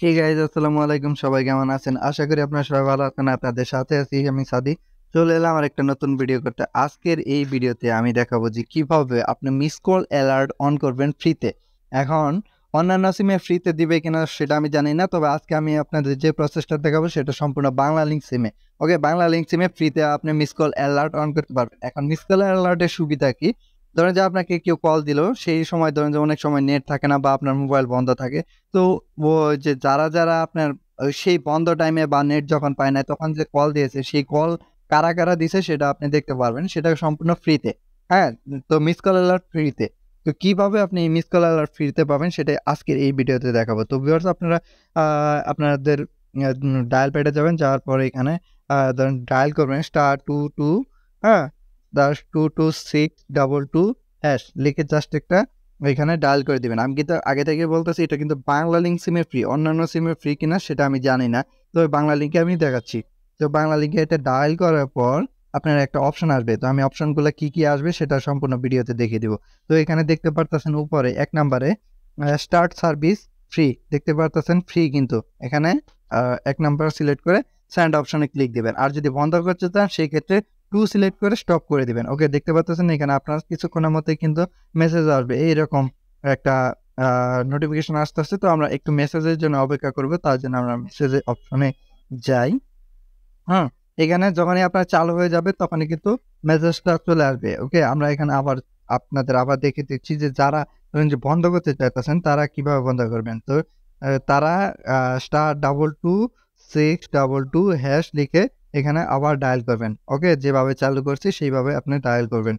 Hey guys, আসসালামু আলাইকুম। সবাই কেমন আছেন? আশা করি আপনারা সবাই ভালো আছেন। আপনাদের সাথে আছি আমি সাদি। চলে এলাম আর একটা নতুন ভিডিও করতে। আজকের এই ভিডিওতে আমি দেখাবো যে কিভাবে আপনি মিস কল অ্যালার্ট অন করবেন ফ্রিতে। এখন অন্যান্য সিমে ফ্রিতে দিবে কিনা সেটা আমি জানি না, তবে আজকে আমি আপনাদের যে প্রসেসটা দেখাবো সেটা সম্পূর্ণ বাংলা লিঙ্ক সিমে। ওকে, বাংলা লিঙ্ক সিমে ফ্রিতে আপনি মিস কল অ্যালার্ট অন করতে পারবেন। এখন মিস কল অ্যালার্টের সুবিধা কি? ধরেন যে আপনাকে কেউ কল দিল, সেই সময় ধরেন যে অনেক সময় নেট থাকে না বা আপনার মোবাইল বন্ধ থাকে। তো যে যারা আপনার সেই বন্ধ টাইমে বা নেট যখন পায় না তখন যে কল দিয়েছে, সেই কল কারা দিছে সেটা আপনি দেখতে পারবেন। সেটা সম্পূর্ণ ফ্রিতে। হ্যাঁ? তো মিস কল অ্যালার্ট ফ্রিতে। তো কিভাবে আপনি এই মিস কল অ্যালার্ট ফ্রিতে পাবেন সেটাই আজকের এই ভিডিওতে দেখাবো। তো ভিউয়ার্স, আপনারা আপনাদের ডায়াল প্যাডে যাবেন। যাওয়ার পরে এখানে ধরেন ডায়াল করবেন *22, হ্যাঁ? *22622# লিখে জাস্ট একটা এখানে ডায়াল করে দিবেন। আমি কিন্তু আগে থেকে বলতেছি এটা কিন্তু বাংলা লিঙ্ক সিমে ফ্রি। অন্যান্য সিমে ফ্রি কিনা সেটা আমি জানি না। তো বাংলা লিঙ্কে আমি দেখাচ্ছি। তো বাংলা লিঙ্কে এটা ডায়াল করার পর আপনার একটা অপশন আসবে। তো আমি অপশনগুলো কি আসবে সেটা সম্পূর্ণ ভিডিওতে দেখিয়ে দিব। তো এখানে দেখতে পারতেছেন উপরে ১ নাম্বারে স্টার্ট সার্ভিস ফ্রি দেখতে পারতেছেন, ফ্রি কিন্তু। এখানে ১ নাম্বার সিলেক্ট করে সেন্ড অপশনে ক্লিক দিবেন। আর যদি বন্ধ করতে চান সেই ক্ষেত্রে 2 সিলেক্ট করে স্টপ করে দিবেন। ওকে, দেখতে পাচ্ছেন এখানে আপনার কিছুক্ষণের মধ্যেই কিন্তু মেসেজ আসবে। এইরকম একটা নোটিফিকেশন আসতেছে। তো আমরা একটু মেসেজের জন্য অপেক্ষা করব। তার জন্য আমরা মেসেজের অপশনে যাই। হ্যাঁ? এখানে যখনই আপনার চালু হয়ে যাবে তখনই কিন্তু মেসেজটা চলে আসবে। ওকে, আমরা এখানে আপনাদের আবার দেখিয়ে দিচ্ছি যে যারা ধরেন যে বন্ধ করতে চাইতেছেন তারা কিভাবে বন্ধ করবেন। তো তারা *22622# লিখে এখানে আবার ডায়াল করবেন। ওকে, যেভাবে চালু করছি সেইভাবে আপনি ডায়াল করবেন।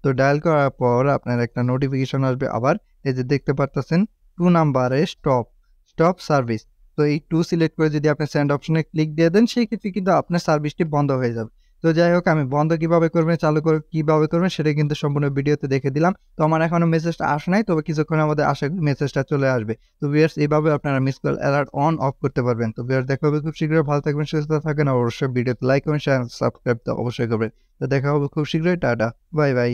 তো ডায়াল করার পর আপনার একটা নোটিফিকেশন আসবে আবার। এই যে দেখতে পারতেছেন 2 নাম্বারে স্টপ সার্ভিস। তো এই 2 সিলেক্ট করে যদি আপনি সেন্ড অপশনে ক্লিক দিয়ে দেন সেই ক্ষেত্রে কিন্তু আপনার সার্ভিসটি বন্ধ হয়ে যাবে। তো যাই হোক, আমি বন্ধ কিভাবে করবেন, চালু করে কিভাবে করবেন সেটা কিন্তু সম্পূর্ণ ভিডিওতে দেখে দিলাম। তো আমার এখনো মেসেজটা আসে নাই, তবে কিছুক্ষণের মধ্যে আশা করি মেসেজটা চলে আসবে। তো ভিউয়ার্স, এইভাবে আপনারা miss call alert on of করতে পারবেন। তো ভিউয়ার্স, দেখা হবে খুব শীঘ্রই। ভালো থাকবেন, সুস্থ থাকবেন। অবশ্যই ভিডিওতে লাইক করবেন, শেয়ার, সাবস্ক্রাইব তো অবশ্যই করবেন। তো দেখা হবে খুব শীঘ্রই। Tata, bye bye.